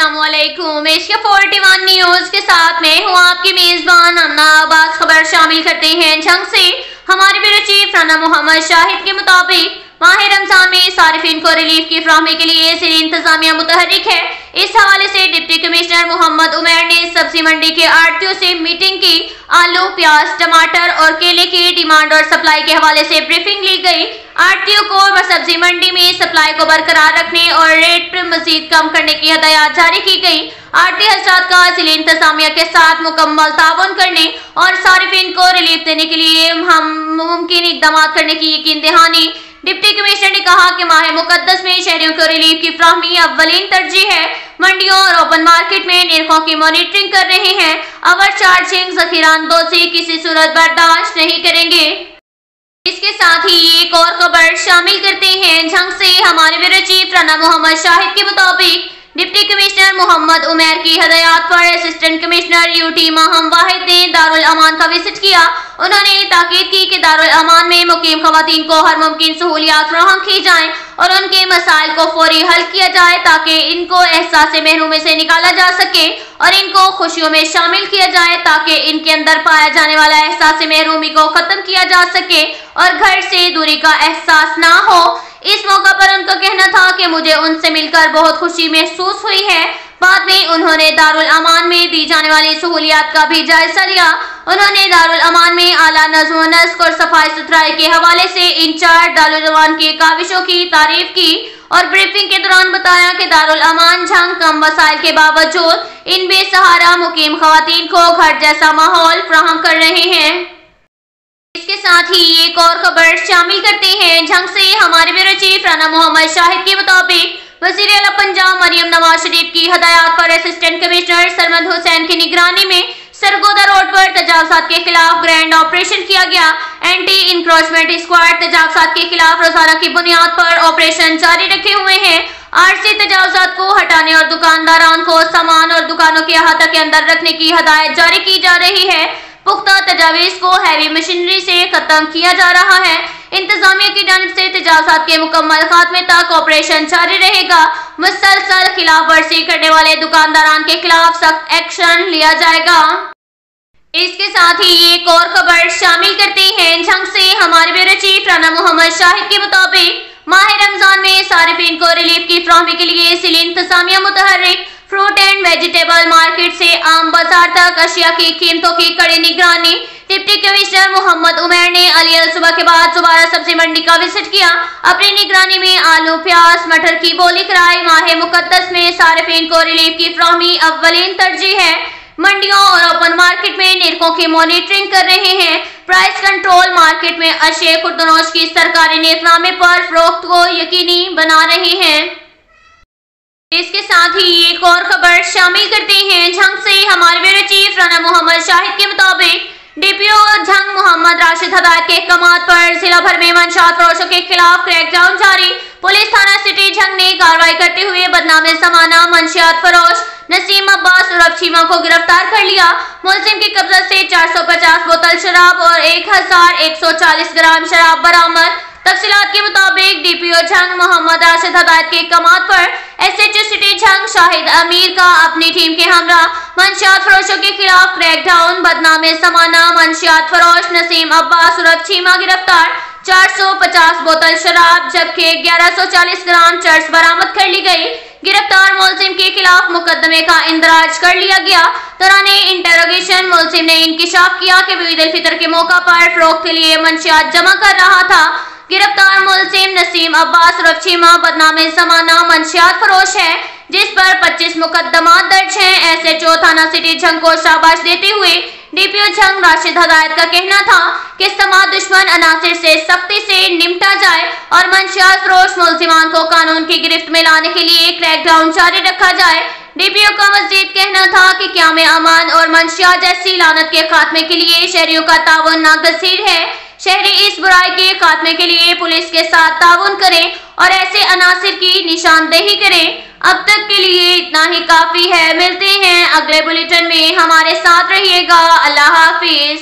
अस्सलामुअलैकुम। Asia 41 news के साथ मैं हूँ आपकी मेजबान अन्ना अब्बास। खबर शामिल करते हैं झंग से। हमारे ब्यूरो चीफ राना मोहम्मद शाहिद के मुताबिक माह रमजान में सारिफिन को रिलीफ की फ्राहमी के लिए जिला इंतजामिया मुतहरिक है। इस हवाले से डिप्टी कमिश्नर मोहम्मद उमैर ने सब्जी मंडी के आड़तियों से मीटिंग की। आलू, प्याज, टमाटर और केले की डिमांड और सप्लाई के हवाले से ब्रीफिंग ली गई। आड़तियों को सब्जी मंडी में सप्लाई को बरकरार रखने और रेट मजीद कम करने की हिदायत जारी की गई। आड़ती हजरात का जिला इंतजामिया के साथ मुकम्मल ताउन करने और सारिफिन को रिलीफ देने के लिए हम मुमकिन इकदाम करने की यकीन दहानी। डिप्टी कमिश्नर ने कहा कि माह मुकद्दस में शहरियों को रिलीफ की फ्राहमी अव्वलीन तरजीह है। मंडियों और ओपन मार्केट में निर्खों की मॉनिटरिंग कर रहे हैं। ओवर चार्जिंग, ज़ख़ीरानंदोज़ी किसी सूरत बर्दाश्त नहीं करेंगे। इसके साथ ही एक और खबर शामिल करते हैं झंग से। हमारे ब्यूरो चीफ राना मोहम्मद शाहिद के मुताबिक डिप्टी कमिश्नर मोहम्मद उमैर की हदायत पर असिस्टेंट कमिश्नर यूटी माहम वाहिद ने दारुल अमान का विजिट किया। उन्होंने ताकीद की कि दारुल अमान में मुकीम खवातीन को हर मुमकिन सहूलियात फराहम की जाएं और उनके मसाइल को फौरी हल किया जाए ताकि इनको एहसास महरूमी से निकाला जा सके और इनको खुशियों में शामिल किया जाए ताकि इनके अंदर पाया जाने वाला एहसास महरूमी को खत्म किया जा सके और घर से दूरी का एहसास ना हो। इस मौका पर उनका कहना था कि मुझे उनसे मिलकर बहुत खुशी महसूस हुई है। बाद में उन्होंने दारुल अमान में दी जाने वाली सहूलियात का भी जायजा लिया। उन्होंने दारुल अमान में आला नज़्म व नस्क और सफाई सुथराई के हवाले से इंचार्ज दारुल अमान की काविशों की तारीफ की और ब्रीफिंग के दौरान बताया कि दारुल अमान झंग कम वसाइल के बावजूद इन बेसहारा मुकीम खवातीन को घर जैसा माहौल फराहम कर रहे हैं। इसके साथ ही एक और खबर शामिल करते हैं झंग से। हमारे ब्यूरो चीफ राना मोहम्मद शाहिद के मुताबिक वज़ीर आला पंजाब मरियम नवाज शरीफ की हदायत पर असिस्टेंट कमिश्नर सरमद हुसैन की निगरानी में सरगोदा रोड पर तजावुज़ात के खिलाफ ग्रैंड ऑपरेशन किया गया। एंटी इंक्रोचमेंट स्क्वाड तजावुज़ात के खिलाफ रोजाना की बुनियाद पर ऑपरेशन जारी रखे हुए हैं। आरसी तजावुज़ात को हटाने और दुकानदारान को सामान और दुकानों के अहाता के अंदर रखने की हदायत जारी की जा रही है। पुख्ता तजावीज़ को हैवी मशीनरी से खत्म किया जा रहा है। इंतजामिया की जानिब से तजावुज़ात के मुकम्मल खात्मे तक ऑपरेशन जारी रहेगा। मुसलसल खिलाफ वर्जी करने वाले दुकानदारान के खिलाफ सख्त एक्शन लिया जाएगा। इसके साथ ही एक और खबर शामिल करते हैं झंग से। हमारे ब्यूरो चीफ राना मोहम्मद शाहिद के मुताबिक माह रमजान में सारिफिन को रिलीफ की फ्राहमी के लिए जिला इंतजामिया मुतहरिक। फ्रूट एंड वेजिटेबल मार्केट से आम बाजार तक अशिया की कीमतों की कड़ी निगरानी। डिप्टी कमिश्नर मोहम्मद उमैर ने अलियल सुबह के बाद दोबारा सब्जी मंडी का विजिट किया। अपनी निगरानी में आलू, प्याज, मटर की बोली कराई। माह मुकद्दस में सारिफिन को रिलीफ की फ्राहमी अव्वलीन तरजीह है। मंडियों और ओपन मार्केट में निर्खों की मॉनिटरिंग कर रहे हैं। प्राइस कंट्रोल मार्केट में अशिया खुर्दनोश की सरकारी नेतनामे पर फरोख्त को यकीनी बना रहे हैं। इसके साथ ही एक और खबर शामिल करते हैं झंग से। हमारे ब्यूरो चीफ राना मोहम्मद शाहिद के मुताबिक डीपीओ झंग मोहम्मद राशिद हदायत के अहकाम पर जिला भर में मंशियात फरोशों के खिलाफ क्रैकडाउन जारी। पुलिस थाना सिटी झंग ने कार्रवाई करते हुए बदनाम ज़माना मंशियात फरोश नसीम अब्बास उर्फ चीमा को गिरफ्तार कर लिया। मुलजिम की कब्जा से 450 बोतल शराब और 1140 ग्राम शराब बरामद। तफसीलात के मुताबिक डीपीओ झंग मोहम्मद राशिद हदायत के अहकाम पर एसएचओ सिटी झंग शाहिद अमीर का अपनी टीम के हमरा मंशियात फरोशों के खिलाफ क्रैकडाउन। बदनाम ज़माना मंशियात फरोश नसीम अब्बास उर्फ चीमा गिरफ्तार। 450 बोतल शराब जबकि 1140 ग्राम चर्स बरामद कर ली गई। गिरफ्तार मुलजिम के खिलाफ मुकदमे का इंदराज कर लिया गया। दौराने इंटेरोगेशन मुलजिम ने इंकिशाफ किया कि ईद उल फितर के मौका पर फरोख्त के लिए मंशियात जमा कर रहा था। गिरफ्तार मुलजिम नसीम अब्बास उर्फ चीमा बदनाम ज़माना मंशियात फरोश है जिस पर 25 मुकदमा दर्ज हैं। एसएचओ थाना सिटी झंग को शाबाश देते हुए डीपीओ झंग राशिद हदायत का कहना था कि समाज दुश्मन अनासिर से सख्ती से निपटा जाए और मंशियात फरोश मुलजिमान को कानून की गिरफ्त में लाने के लिए क्रैकडाउन जारी रखा जाए। डीपीओ का मजीद कहना था कि क़याम अमान और मंशियात जैसी लानत के खात्मे के लिए शहरियों का ताउन नागज़ीर है। शहरी इस बुराई के खात्मे के लिए पुलिस के साथ ताउन करें और ऐसे अनासिर की निशानदेही करें। अब तक के लिए इतना ही काफी है। मिलते हैं अगले बुलेटिन में, हमारे साथ रहिएगा। अल्लाह हाफिज।